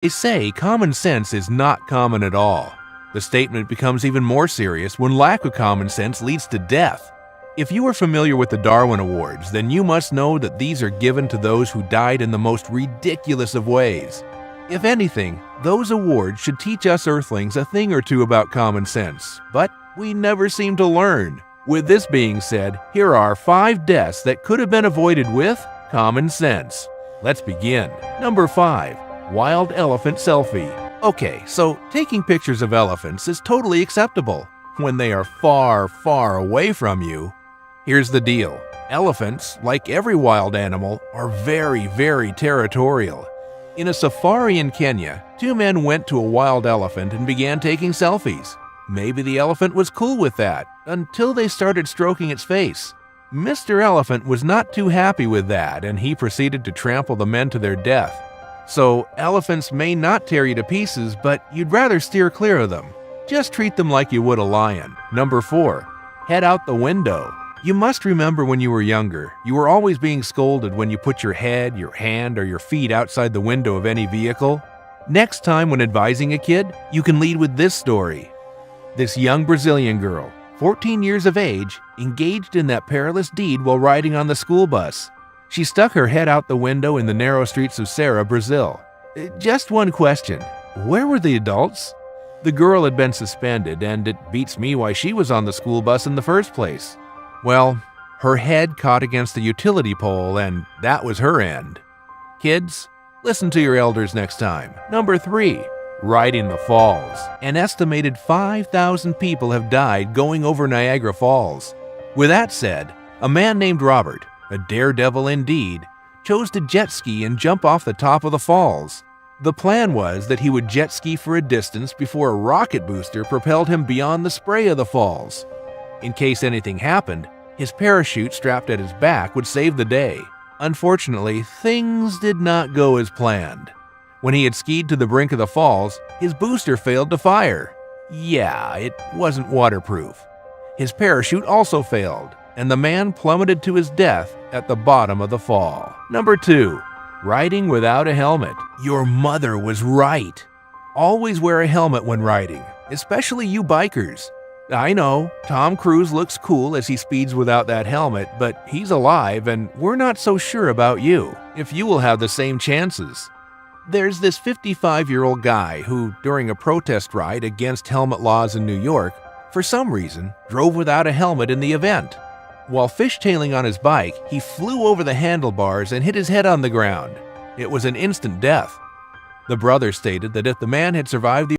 They say common sense is not common at all. The statement becomes even more serious when lack of common sense leads to death. If you are familiar with the Darwin Awards, then you must know that these are given to those who died in the most ridiculous of ways. If anything, those awards should teach us Earthlings a thing or two about common sense, but we never seem to learn. With this being said, here are 5 deaths that could have been avoided with common sense. Let's begin. Number 5. Wild elephant selfie. Okay, so taking pictures of elephants is totally acceptable when they are far, far away from you. Here's the deal. Elephants, like every wild animal, are very, very territorial. In a safari in Kenya, 2 men went to a wild elephant and began taking selfies. Maybe the elephant was cool with that, until they started stroking its face. Mr. Elephant was not too happy with that, and he proceeded to trample the men to their death. So, elephants may not tear you to pieces, but you'd rather steer clear of them. Just treat them like you would a lion. Number 4. Head out the window. You must remember when you were younger, you were always being scolded when you put your head, your hand, or your feet outside the window of any vehicle. Next time when advising a kid, you can lead with this story. This young Brazilian girl, 14 years of age, engaged in that perilous deed while riding on the school bus. She stuck her head out the window in the narrow streets of Ceará, Brazil. Just one question. Where were the adults? The girl had been suspended, and it beats me why she was on the school bus in the first place. Well, her head caught against the utility pole, and that was her end. Kids, listen to your elders next time. Number 3. Riding the Falls. An estimated 5,000 people have died going over Niagara Falls. With that said, a man named Robert, a daredevil indeed, chose to jet ski and jump off the top of the falls. The plan was that he would jet ski for a distance before a rocket booster propelled him beyond the spray of the falls. In case anything happened, his parachute strapped at his back would save the day. Unfortunately, things did not go as planned. When he had skied to the brink of the falls, his booster failed to fire. Yeah, it wasn't waterproof. His parachute also failed, and the man plummeted to his death at the bottom of the fall. Number 2. Riding without a helmet. Your mother was right. Always wear a helmet when riding, especially you bikers. I know, Tom Cruise looks cool as he speeds without that helmet, but he's alive and we're not so sure about you, if you will have the same chances. There's this 55-year-old guy who, during a protest ride against helmet laws in New York, for some reason, drove without a helmet in the event. While fishtailing on his bike, he flew over the handlebars and hit his head on the ground. It was an instant death. The brother stated that if the man had survived the